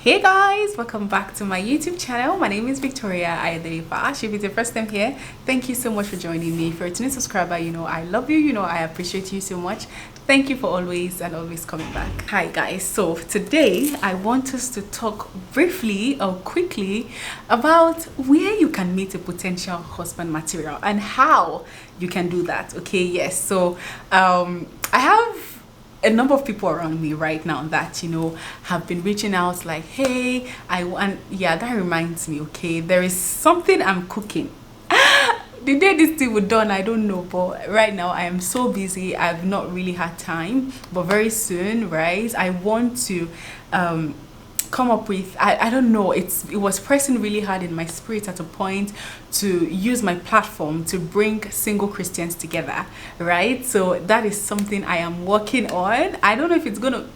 Hey guys, welcome back to my YouTube channel. My name is Victoria. I am the Fash. If it's your first time here, thank you so much for joining me. If you're a returning subscriber, you know I love you, I appreciate you so much. Thank you for always coming back. Hi guys, so today I want us to talk briefly or quickly about where you can meet a potential husband material and how you can do that. Okay, yes, so I have a number of people around me right now that have been reaching out like, hey, yeah, that reminds me, okay, there is something I'm cooking. The day this thing was done, I don't know, but right now I am so busy. I've not really had time, but very soon, right, I want to come up with, I don't know, it was pressing really hard in my spirit at a point to use my platform to bring single Christians together, right? So that is something I am working on. I don't know if it's gonna,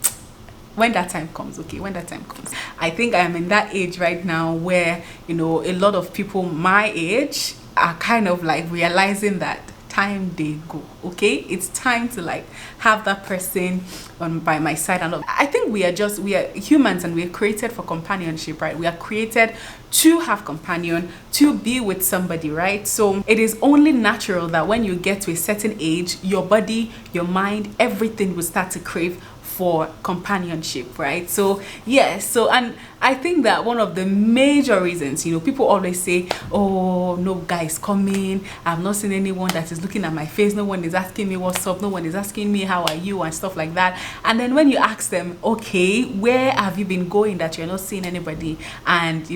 when that time comes, okay, when that time comes. I think I am in that age right now where a lot of people my age are kind of like realizing that time they go, okay, it's time to like have that person by my side. And I think we are humans and we are created for companionship, right? We are created to have companion, to be with somebody, right? So it is only natural that when you get to a certain age, your body, your mind, everything will start to crave for companionship, right? So yes, so and I think that one of the major reasons, people always say, oh, no guys coming, I've not seen anyone that is looking at my face, no one is asking me what's up, no one is asking me how are you and stuff like that. And then when you ask them, okay, where have you been going that you're not seeing anybody? And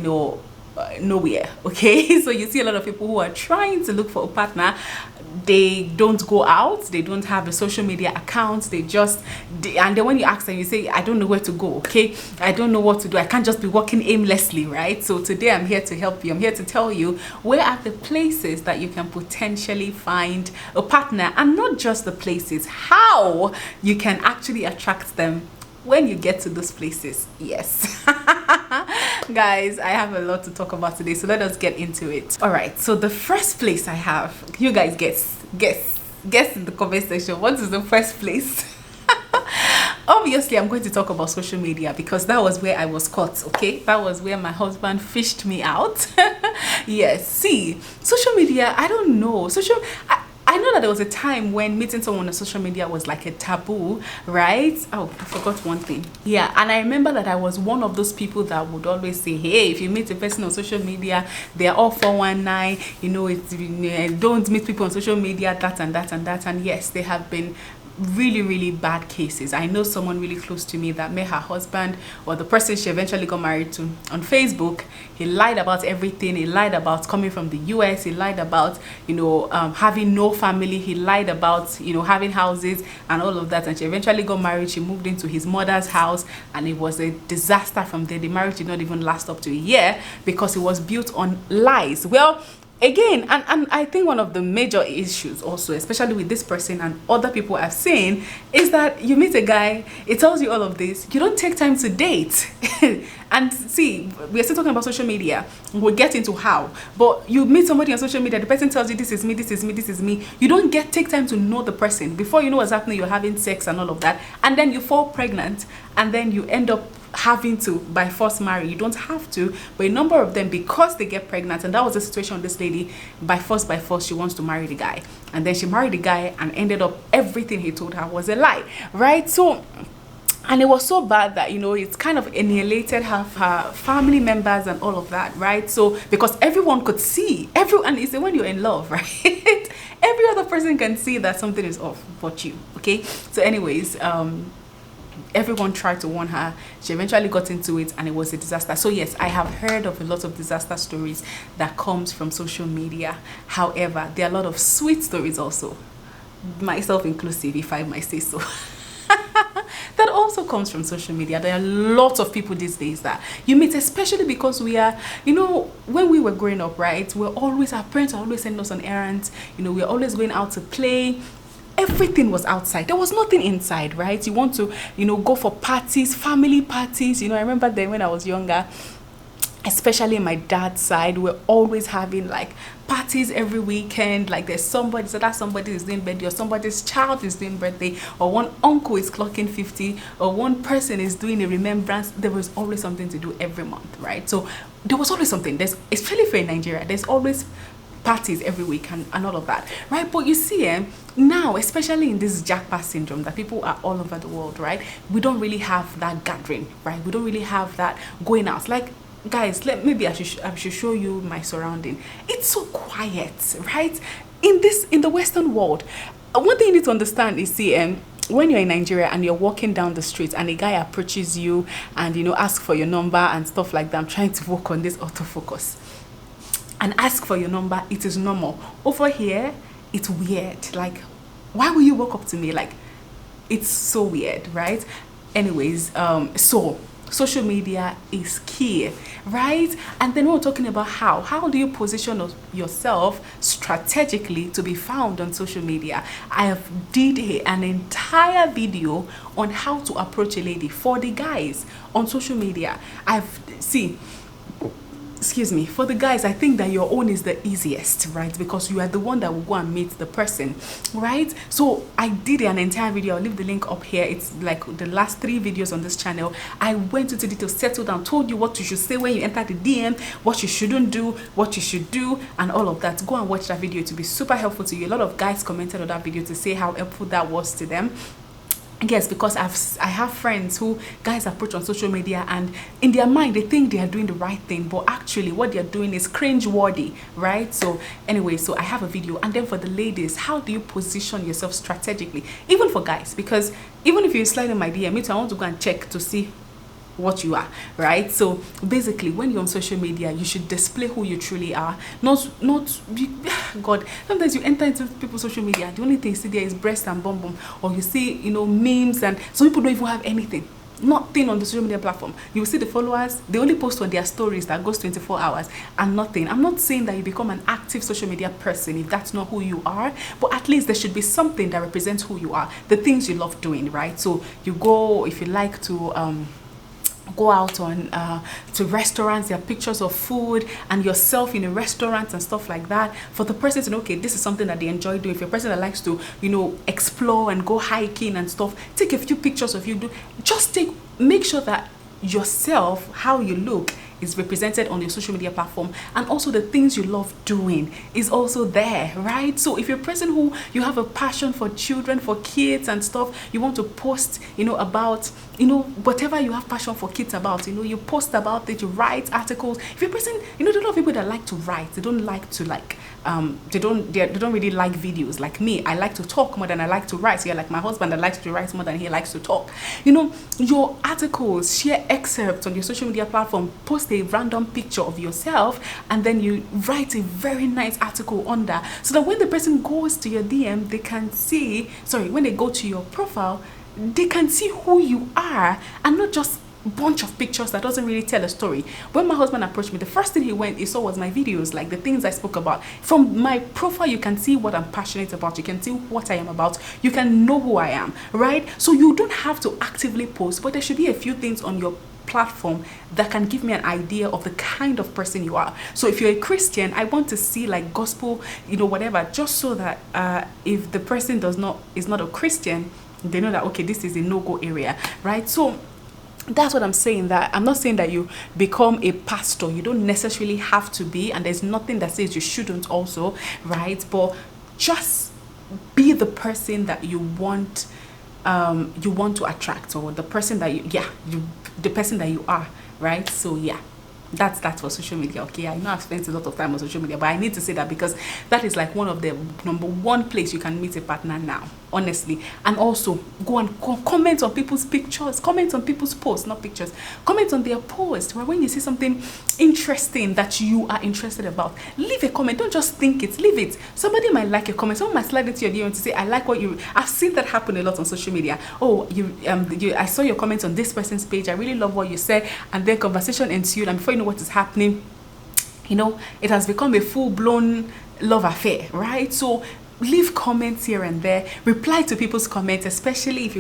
nowhere, okay? So you see a lot of people who are trying to look for a partner. They don't go out, they don't have a social media accounts, and then when you ask them, you say, I don't know where to go, okay, I don't know what to do, I can't just be walking aimlessly, right? So today I'm here to help you. I'm here to tell you where are the places that you can potentially find a partner, and not just the places, how you can actually attract them when you get to those places. Yes. Guys, I have a lot to talk about today, so let us get into it. All right, so the first place I have, you guys guess in the comment section, what is the first place? Obviously I'm going to talk about social media because that was where I was caught, okay? That was where my husband fished me out. Yes, see, social media, I don't know, I know that there was a time when meeting someone on social media was like a taboo, right? Oh, I forgot one thing. Yeah, and I remember that I was one of those people that would always say, hey, if you meet a person on social media, they're all 419, don't meet people on social media, that and that and that. And yes, they have been really bad cases. I know someone really close to me that met her husband, or the person she eventually got married to, on Facebook. He lied about everything. He lied about coming from the US. He lied about having no family. He lied about having houses and all of that, and she eventually got married. She moved into his mother's house and it was a disaster from there. The marriage did not even last up to a year because it was built on lies. Well, again, and I think one of the major issues also, especially with this person and other people I've seen, is that you meet a guy, it tells you all of this, you don't take time to date. And see, we are still talking about social media, we'll get into how, but you meet somebody on social media, the person tells you this is me, this is me, this is me. You don't take time to know the person. Before you know what's happening, you're having sex and all of that, and then you fall pregnant, and then you end up having to by force marry. You don't have to, but a number of them, because they get pregnant, and that was the situation of this lady, by force she wants to marry the guy, and then she married the guy and ended up everything he told her was a lie, right? So, and it was so bad that it's kind of annihilated her family members and all of that, right? So because everyone could see, and it's when you're in love, right? Every other person can see that something is off but you, okay? So anyways, everyone tried to warn her. She eventually got into it and it was a disaster. So yes, I have heard of a lot of disaster stories that comes from social media. However, there are a lot of sweet stories also, myself inclusive, if I might say so. That also comes from social media. There are lots of people these days that you meet, especially because we are, when we were growing up, right, our parents are always sending us on errands, we're always going out to play. Everything was outside. There was nothing inside, right? You want to, go for parties, family parties. I remember then when I was younger, especially my dad's side, we're always having like parties every weekend. Like there's somebody, so that somebody is doing birthday, or somebody's child is doing birthday, or one uncle is clocking 50, or one person is doing a remembrance. There was always something to do every month, right? So there was always something. There's, especially for in Nigeria, there's always parties every week and all of that, right? But you see, now, especially in this jackpot syndrome that people are all over the world, right? We don't really have that gathering, right? We don't really have that going out. Like, guys, maybe I should show you my surrounding. It's so quiet, right? In the Western world, one thing you need to understand is, see, when you're in Nigeria and you're walking down the street and a guy approaches you and, you know, asks for your number and stuff like that. I'm trying to work on this autofocus. And ask for your number, it is normal. Over here, it's weird. Like, why will you walk up to me? Like, it's so weird, right? Anyways, so social media is key, right? And then we're talking about how do you position yourself strategically to be found on social media. I have did an entire video on how to approach a lady for the guys on social media. Excuse me, for the guys, I think that your own is the easiest, right? Because you are the one that will go and meet the person, right? So I did an entire video. I'll leave the link up here. It's like the last 3 videos on this channel. I went into detail, settled down, told you what you should say when you enter the DM, what you shouldn't do, what you should do, and all of that. Go and watch that video to be super helpful to you. A lot of guys commented on that video to say how helpful that was to them. Yes, because I have friends who guys approach on social media, and in their mind they think they are doing the right thing, but actually what they are doing is cringe-worthy, right? So anyway, so I have a video. And then for the ladies, how do you position yourself strategically? Even for guys, because even if you slide in my DM, me too, I want to go and check to see what you are, right? So basically, when you're on social media, you should display who you truly are. Not God, sometimes you enter into people's social media, the only thing you see there is breast and bum bum, or you see, you know, memes, and some people don't even have anything, nothing on the social media platform. You will see the followers, they only post on their stories that goes 24 hours and nothing. I'm not saying that you become an active social media person if that's not who you are, but at least there should be something that represents who you are, the things you love doing, right? So you go, if you like to go out on to restaurants, there are pictures of food and yourself in a restaurant and stuff like that, for the person to know, okay, this is something that they enjoy doing. If you're a person that likes to, you know, explore and go hiking and stuff, take a few pictures of you. Make sure that yourself, how you look, is represented on your social media platform, and also the things you love doing is also there, right? So if you're a person who you have a passion for children, for kids and stuff, you want to post, you know, about, you know, whatever you have passion for kids about, you know, you post about it, you write articles. If you're a person, you know, there are a lot of people that like to write, they don't like to they don't really like videos. Like me, I like to talk more than I like to write. So yeah, like my husband that likes to write more than he likes to talk. You know, your articles, share excerpts on your social media platform, post a random picture of yourself, and then you write a very nice article under, so that when the person goes to your DM, they can see, when they go to your profile, they can see who you are, and not just bunch of pictures that doesn't really tell a story. When my husband approached me, the first thing he saw was my videos, like the things I spoke about. From my profile, you can see what I'm passionate about, you can see what I am about, you can know who I am, right? So you don't have to actively post, but there should be a few things on your platform that can give me an idea of the kind of person you are. So if you're a Christian, I want to see like gospel, you know, whatever, just so that if the person is not a Christian, they know that, okay, this is a no-go area, right? So that's what I'm saying. That I'm not saying that you become a pastor. You don't necessarily have to be, and there's nothing that says you shouldn't also, right? But just be the person that you want to attract, or the person that the person that you are, right? So yeah, that's for social media. Okay, I know I've spent a lot of time on social media, but I need to say that because that is like one of the #1 place you can meet a partner now, honestly. And also go and comment on people's pictures, comment on people's posts, not pictures, comment on their posts. Right? When you see something interesting that you are interested about, leave a comment. Don't just think it, leave it. Somebody might like a comment, someone might slide into your DM to say, I like what you, I've seen that happen a lot on social media. Oh, I saw your comments on this person's page, I really love what you said, and then conversation ensued, and before you know what is happening, you know, it has become a full-blown love affair, right? So leave comments here and there, reply to people's comments, especially if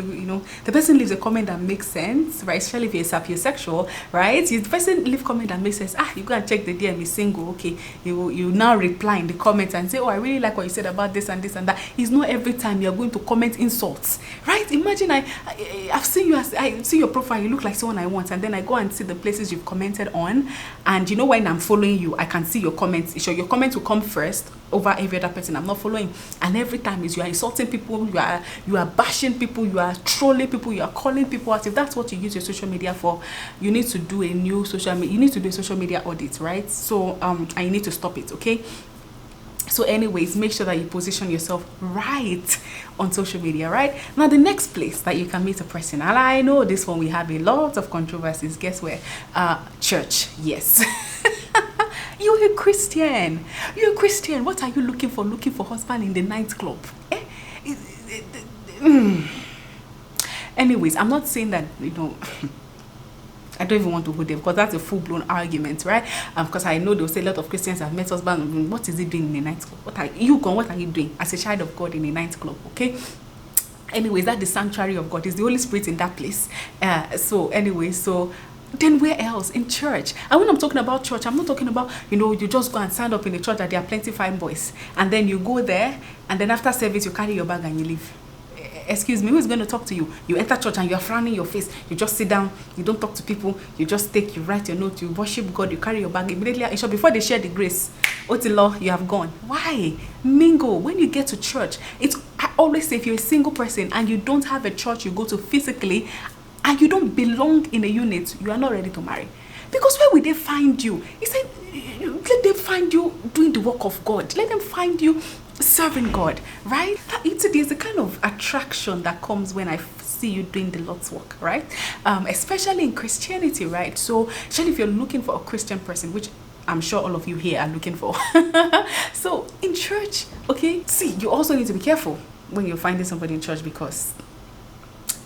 the person leaves a comment that makes sense, right? Especially if you're sapiosexual, right? If the person leave comment that makes sense, you go and check the DM is single, okay, you now reply in the comments and say, oh, I really like what you said about this and this and that. It's not every time you're going to comment insults, right? Imagine I've seen I see your profile, you look like someone I want, and then I go and see the places you've commented on, and when I'm following you, I can see your comments. Sure, your comments will come first over every other person I'm not following, and every time is you are insulting people, you are bashing people, you are trolling people, you are calling people out. If that's what you use your social media for, you need to do a social media audit, right? So and you need to stop it, okay? So anyways, make sure that you position yourself right on social media, right? Now, the next place that you can meet a person, and I know this one we have a lot of controversies. Guess where? Church. Yes. You're a Christian. You're a Christian. What are you looking for? Looking for husband in the nightclub? Anyways, I'm not saying that, I don't even want to go there because that's a full-blown argument, right? Because I know they'll say a lot of Christians have met husband. What is he doing in a nightclub? What are you doing as a child of God in a nightclub? Okay. Anyways, that's the sanctuary of God. It's the Holy Spirit in that place. So then where else? In church. And when I'm talking about church, I'm not talking about, you just go and stand up in a church that there are plenty fine boys, and then you go there, and then after service you carry your bag and you leave. Excuse me, who is going to talk to you? You enter church and you're frowning your face. You just sit down. You don't talk to people. You just you write your note. You worship God. You carry your bag. Immediately, before they share the grace, Otilo, you have gone. Why? Mingle. When you get to church, I always say, if you're a single person and you don't have a church you go to physically, and you don't belong in a unit, you are not ready to marry. Because where will they find you? He said, let them find you doing the work of God. Let them find you serving God, right? There's a kind of attraction that comes when I see you doing the Lord's work, right? Especially in Christianity, right? So, especially if you're looking for a Christian person, which I'm sure all of you here are looking for. So, in church, okay, see, you also need to be careful when you're finding somebody in church, because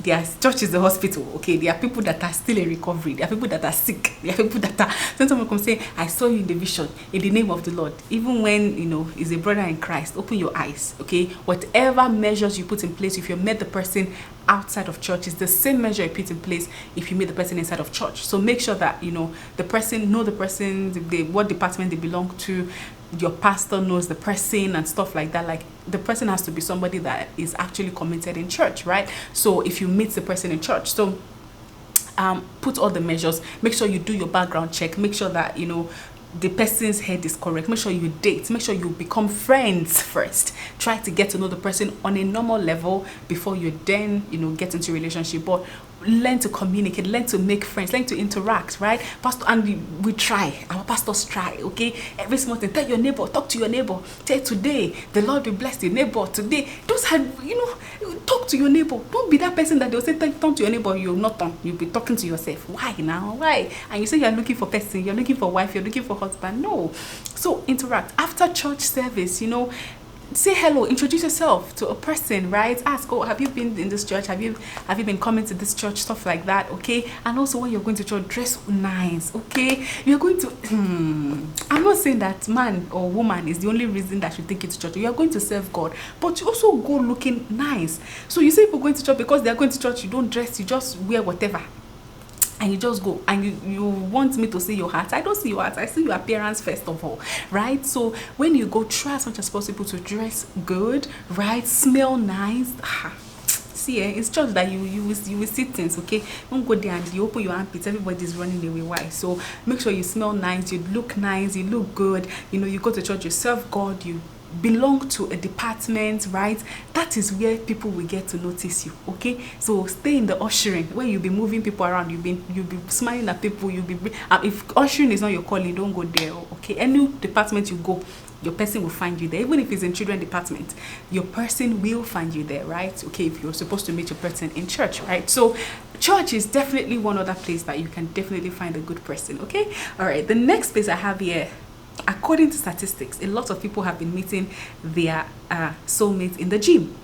church is the hospital, okay? There are people that are still in recovery. There are people that are sick. There are people that are... Sometimes come say, I saw you in the vision, in the name of the Lord. Even when, is a brother in Christ, open your eyes, okay? Whatever measures you put in place, if you met the person outside of church, is the same measure you put in place if you meet the person inside of church. So make sure that, the person, what department they belong to, your pastor knows the person and stuff like that. Like, the person has to be somebody that is actually committed in church, right? So if you meet the person in church, so put all the measures. Make sure you do your background check. Make sure that the person's head is correct. Make sure you date. Make sure you become friends first. Try to get to know the person on a normal level before you then get into a relationship. But learn to communicate, learn to make friends, learn to interact, right? Pastor, and we try. Our pastors try, okay? Every small thing. Tell your neighbor, talk to your neighbor. Tell today, the Lord will bless your neighbor. Today, those have, talk to your neighbor. Don't be that person that they'll say, talk to your neighbor. You'll not talk. You'll be talking to yourself. Why now? Why? And you say you're looking for person, you're looking for wife, you're looking for husband. No. So interact. After church service, say hello, introduce yourself to a person, right? Ask, oh, have you been in this church? Have you been coming to this church? Stuff like that, okay? And also, when you're going to church, dress nice, okay? You're going to I'm not saying that man or woman is the only reason that you take it to church. You are going to serve God, but you also go looking nice. So you see people going to church because they're going to church, you don't dress, you just wear whatever, and you just go, and you want me to see your heart. I don't see your heart, I see your appearance first of all, right? So when you go, try as much as possible to dress good, right? Smell nice. See, it's church that you will see things, okay? Don't go there and you open your armpits, everybody's running away. Why? So make sure you smell nice, you look nice, you look good. You go to church, you serve God, you belong to a department, right? That is where people will get to notice you, okay? So stay in the ushering, where you'll be moving people around, you'll be smiling at people, you'll be if ushering is not your calling, don't go there, okay? Any department you go, your person will find you there. Even if it's in children department, your person will find you there, right? Okay, if you're supposed to meet your person in church, right? So church is definitely one other place that you can definitely find a good person, okay? All right, the next place I have here, according to statistics, a lot of people have been meeting their soulmates in the gym.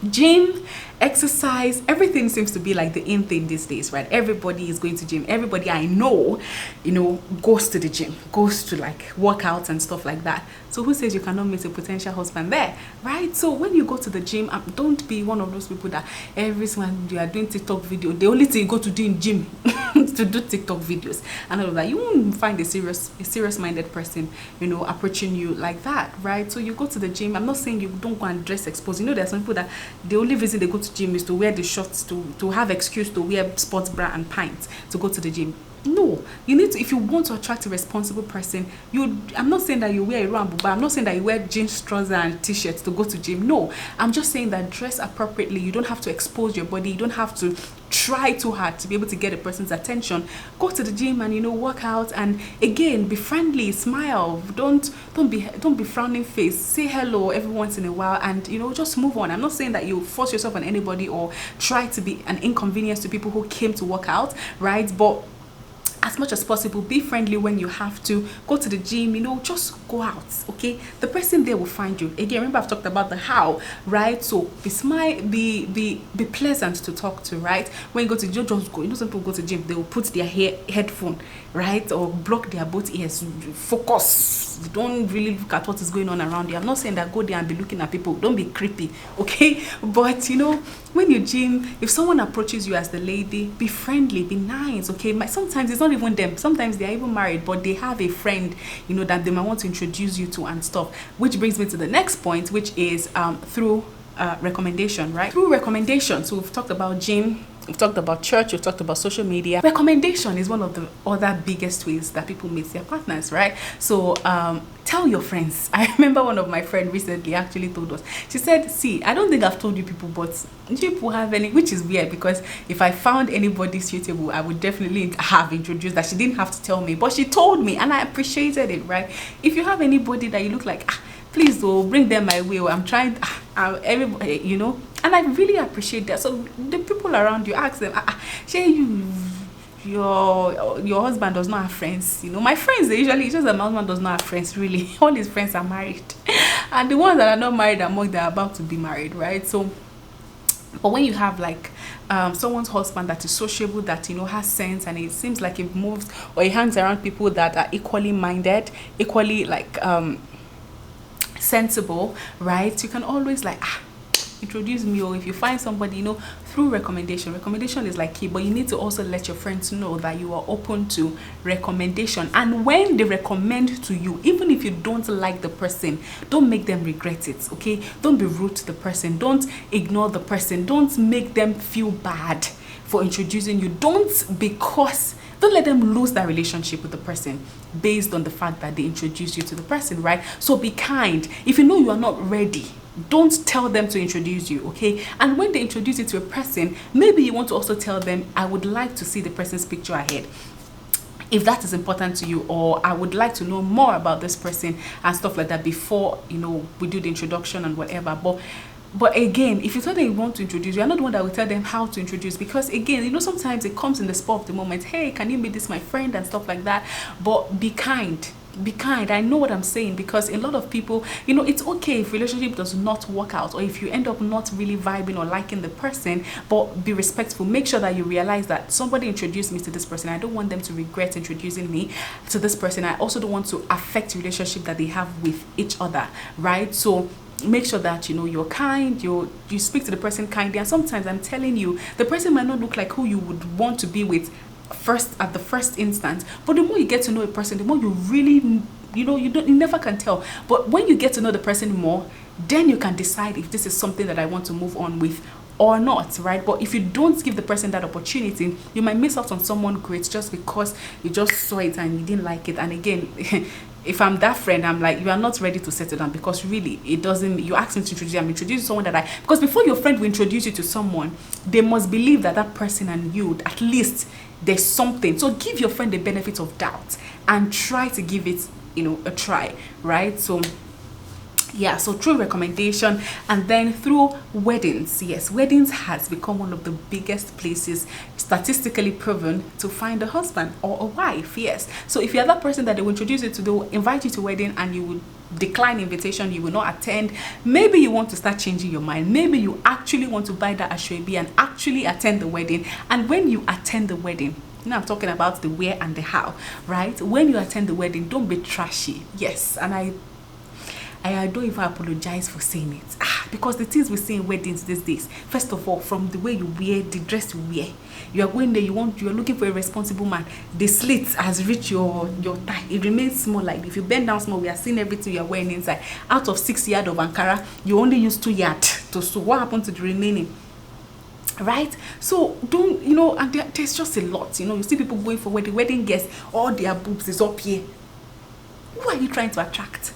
Gym exercise, everything seems to be like the in thing these days, right? Everybody is going to gym. Everybody I know, goes to the gym, goes to like workouts and stuff like that. So who says you cannot meet a potential husband there, right? So when you go to the gym, don't be one of those people that every time you are doing TikTok video, the only thing you go to do in gym to do TikTok videos and all of that. You won't find a serious minded person, approaching you like that, right? So you go to the gym. I'm not saying you don't go and dress exposed. There are some people that the only reason they go to gym is to wear the shorts, to have excuse to wear sports bra and pants to go to the gym. No, you need to, if you want to attract a responsible person, I'm not saying that you wear a rambo, but I'm not saying that you wear jeans, trousers and t-shirts to go to gym. No, I'm just saying that dress appropriately. You don't have to expose your body. You don't have to try too hard to be able to get a person's attention. Go to the gym and work out, and again, be friendly, smile. Don't be frowning face. Say hello every once in a while, and just move on. I'm not saying that you force yourself on anybody or try to be an inconvenience to people who came to work out, right? But as much as possible, be friendly when you have to. Go to the gym, just go out, okay? The person there will find you. Again, remember I've talked about the how, right? So be pleasant to talk to, right? When you go to gym, just go. Some people go to gym, they will put their headphone, right? Or block their both ears. Focus. Don't really look at what is going on around you. I'm not saying that go there and be looking at people. Don't be creepy, okay? But when you gym, if someone approaches you as the lady, be friendly, be nice, okay? Sometimes it's not even them. Sometimes they are even married, but they have a friend, that they might want to introduce you to and stuff. Which brings me to the next point, which is through recommendation, right? Through recommendation. So we've talked about gym, we've talked about church, we've talked about social media. Recommendation is one of the other biggest ways that people meet their partners, right? So tell your friends. I remember one of my friends recently actually told us, she said, see, I don't think I've told you people, but do people have any, which is weird because if I found anybody suitable, I would definitely have introduced that. She didn't have to tell me, but she told me and I appreciated it, right? If you have anybody that you look like, please bring them my way. I'm trying, everybody, and I really appreciate that. So the people around you, ask them, your husband does not have friends. My friends, they usually, it's just that my husband does not have friends, really. All his friends are married. And the ones that are not married are more, they're about to be married, right? So, but when you have like someone's husband that is sociable, that has sense, and it seems like it moves or he hangs around people that are equally minded, equally like sensible, right? You can always like introduce me, or if you find somebody through recommendation is like key. But you need to also let your friends know that you are open to recommendation, and when they recommend to you, even if you don't like the person, don't make them regret it, okay? Don't be rude to the person, don't ignore the person, don't make them feel bad for introducing you. Don't let them lose that relationship with the person based on the fact that they introduce you to the person, right? So be kind. If you know you are not ready, don't tell them to introduce you, okay? And when they introduce you to a person, maybe you want to also tell them, I would like to see the person's picture ahead, if that is important to you, or I would like to know more about this person and stuff like that before we do the introduction and whatever. But again, if you tell them you want to introduce, you're not the one that will tell them how to introduce, because again, sometimes it comes in the spur of the moment. Hey, can you meet this my friend and stuff like that? But be kind. Be kind. I know what I'm saying, because a lot of people, it's okay if relationship does not work out, or if you end up not really vibing or liking the person, but be respectful. Make sure that you realize that somebody introduced me to this person. I don't want them to regret introducing me to this person. I also don't want to affect the relationship that they have with each other, right? So make sure that you're kind, you speak to the person kindly. And sometimes, I'm telling you, the person might not look like who you would want to be with at the first instance, but the more you get to know a person, the more you really you never can tell. But when you get to know the person more, then you can decide if this is something that I want to move on with or not, right? But if you don't give the person that opportunity, you might miss out on someone great just because you just saw it and you didn't like it. And again, if I'm that friend, I'm like, you are not ready to settle down, because really it doesn't, you ask me to introduce, I'm introducing someone because before your friend will introduce you to someone, they must believe that that person and you, at least there's something. So give your friend the benefit of doubt and try to give it a try, right? So yeah, so through recommendation, and then through weddings. Yes, weddings has become one of the biggest places, statistically proven, to find a husband or a wife. Yes, so if you're that person that they will introduce you to, they will invite you to wedding, and you would decline invitation, you will not attend. Maybe you want to start changing your mind. Maybe you actually want to buy that ashwebi and actually attend the wedding. And when you attend the wedding, now I'm talking about the where and the how, right? When you attend the wedding, don't be trashy. Yes, and I don't even apologize for saying it. Because the things we see in weddings these days, first of all, from the way you wear, the dress you wear, you are going there, you're looking for a responsible man. The slit has reached your thigh. It remains small. Like if you bend down small, we are seeing everything you are wearing inside. Out of 6 yards of Ankara, you only use 2 yards to sew. What happened to the remaining? Right? So don't, and there's just a lot. You see people going for wedding guests, all their boobs is up here. Who are you trying to attract?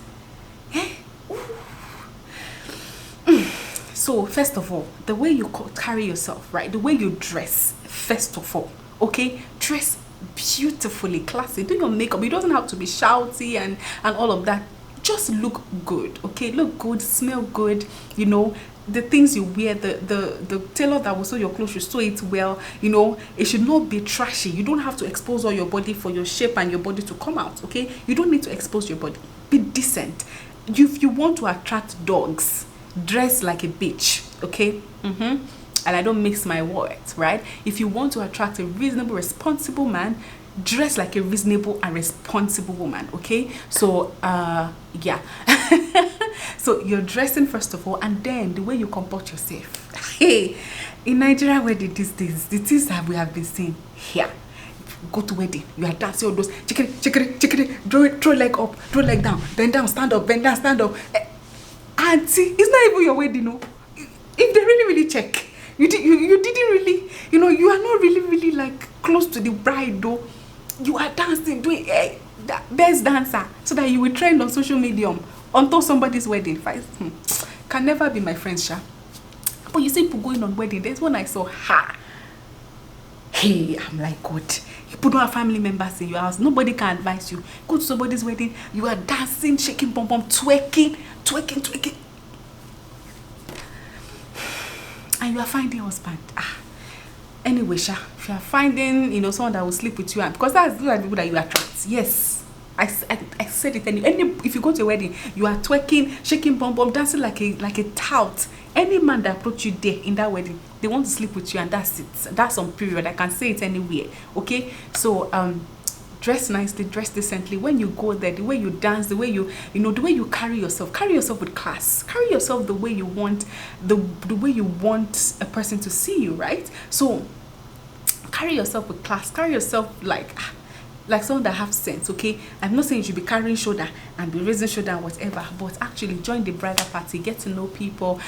So first of all, the way you carry yourself, right? The way you dress, first of all, okay? Dress beautifully, classy. Do your makeup. It doesn't have to be shouty and all of that. Just look good, okay? Look good, smell good, the things you wear, the tailor that will sew your clothes should sew it well. It should not be trashy. You don't have to expose all your body for your shape and your body to come out, okay? You don't need to expose your body. Be decent. If you want to attract dogs, dress like a bitch, okay? And I don't mix my words, right? If you want to attract a reasonable, responsible man, dress like a reasonable and responsible woman, okay? So yeah. So you're dressing first of all, and then the way you comport yourself. Hey, in Nigeria, where these days, the things that we have been seeing here. Go to wedding, you are dancing all those chickity, throw leg up, throw leg down, bend down, stand up, bend down, stand up. Auntie, it's not even your wedding, If they really check, you didn't really, you are not really like close to the bride though. You are dancing, doing best dancer, so that you will trend on social media until somebody's wedding. Can never be my friends, Sha. But you see people going on wedding. There's one I saw. Hey, I'm like, God. You put on family members in your house. Nobody can advise you. Go to somebody's wedding. You are dancing, shaking, pom pom, twerking. And you are finding a husband. Anyway, Sha, if you are finding, someone that will sleep with you, because those are the people that you attract. Yes. I said it. If you go to a wedding, you are twerking, shaking, pom pom, dancing like a tout. Any man that approach you there in that wedding, they want to sleep with you, and that's it. That's on period. I can say it anywhere. Okay, so dress nicely, dress decently. When you go there, the way you dance, the way the way you carry yourself with class. Carry yourself the way you want, the way you want a person to see you, right? So carry yourself with class. Carry yourself like someone that have sense, okay? I'm not saying you should be carrying shoulder and be raising shoulder and whatever, but actually join the bridal party, get to know people.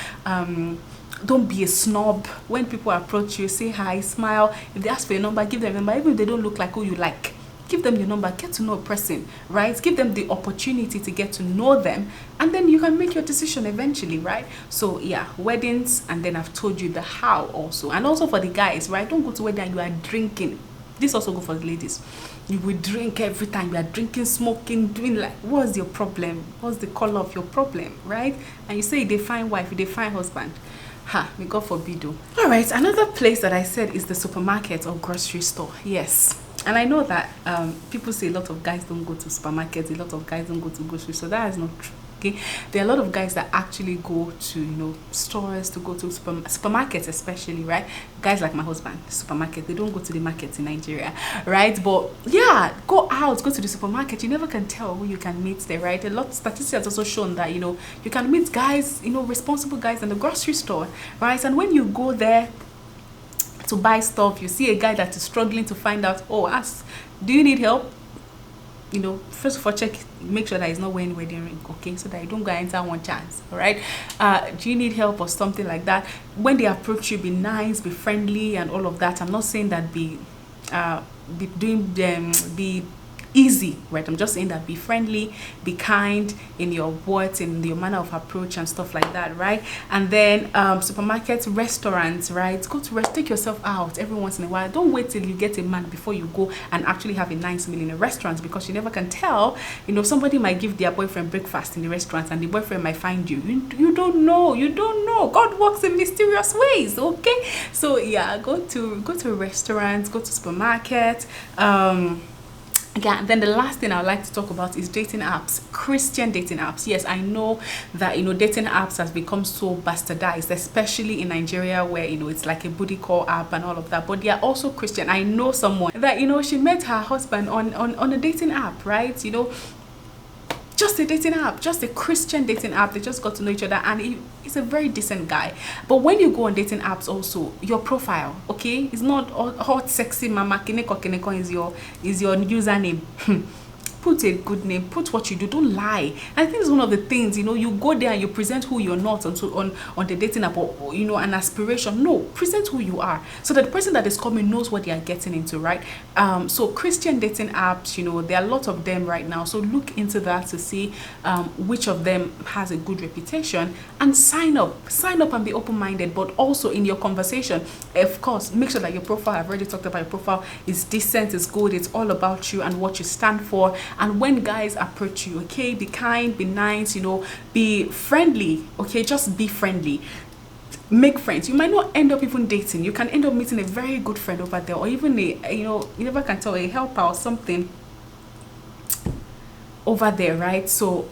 Don't be a snob. When people approach you, say hi, smile. If they ask for your number, give them a number. Even if they don't look like who you like, give them your number. Get to know a person, right? Give them the opportunity to get to know them, and then you can make your decision eventually, right? So yeah, weddings, and then I've told you the how also. And also for the guys, right? Don't go to wedding and you are drinking. This also go for the ladies. You will drink every time. You are drinking, smoking, doing like, what's your problem? What's the color of your problem, right? And you say they find wife, they find husband. May God forbid. All right, another place that I said is the supermarket or grocery store. Yes. And I know that people say a lot of guys don't go to supermarkets, a lot of guys don't go to grocery, so that is not true. Okay, there are a lot of guys that actually go to stores, to go to supermarkets, especially, right? Guys like my husband, supermarket, they don't go to the markets in Nigeria, right? But yeah, go out, go to the supermarket. You never can tell who you can meet there, right? A lot of statistics has also shown that you can meet guys, responsible guys in the grocery store, right? And when you go there to buy stuff, you see a guy that is struggling to find out, ask, do you need help? First of all, make sure that he's not wearing wedding ring, okay, so that you don't go enter one chance. All right, do you need help or something like that? When they approach you, be nice, be friendly, and all of that. I'm not saying that be easy, right? I'm just saying that be friendly, be kind in your words, in your manner of approach and stuff like that, right? And then supermarkets, restaurants, right? Take yourself out every once in a while. Don't wait till you get a man before you go and actually have a nice meal in a restaurant, because you never can tell. Somebody might give their boyfriend breakfast in the restaurant and the boyfriend might find you. You don't know. God works in mysterious ways, okay? So yeah, go to restaurants, go to supermarkets, Again, then the last thing I'd like to talk about is dating apps, Christian dating apps. Yes, I know that dating apps has become so bastardized, especially in Nigeria, where it's like a booty call app and all of that. But they are also Christian. I know someone that she met her husband on a dating app, right? Just a dating app, just a Christian dating app. They just got to know each other, and he's a very decent guy. But when you go on dating apps, also your profile, okay, it's not hot, sexy mama kineko kineko is your username. Put a good name, put what you do, don't lie. I think it's one of the things, you go there and you present who you're not on the dating app, or an aspiration. No, present who you are, so that the person that is coming knows what they are getting into, right? So Christian dating apps, there are a lot of them right now, so look into that to see which of them has a good reputation, and sign up and be open-minded. But also in your conversation, of course, make sure that your profile, I've already talked about your profile, is decent, is good, it's all about you and what you stand for. And when guys approach you, okay, be kind, be nice, be friendly, okay, just be friendly. Make friends. You might not end up even dating. You can end up meeting a very good friend over there, or even you never can tell, a helper or something over there, right? So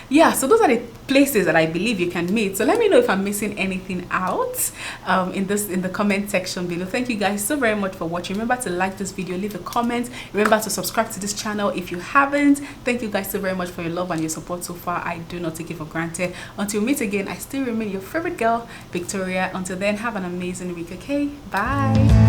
so those are the places that I believe you can meet. So let me know if I'm missing anything out in the comment section below. Thank you guys so very much for watching. Remember to like this video, leave a comment, remember to subscribe to this channel if you haven't. Thank you guys so very much for your love and your support so far. I do not take it for granted. Until we meet again, I still remain your favorite girl, Victoria. Until then, have an amazing week. Okay, bye.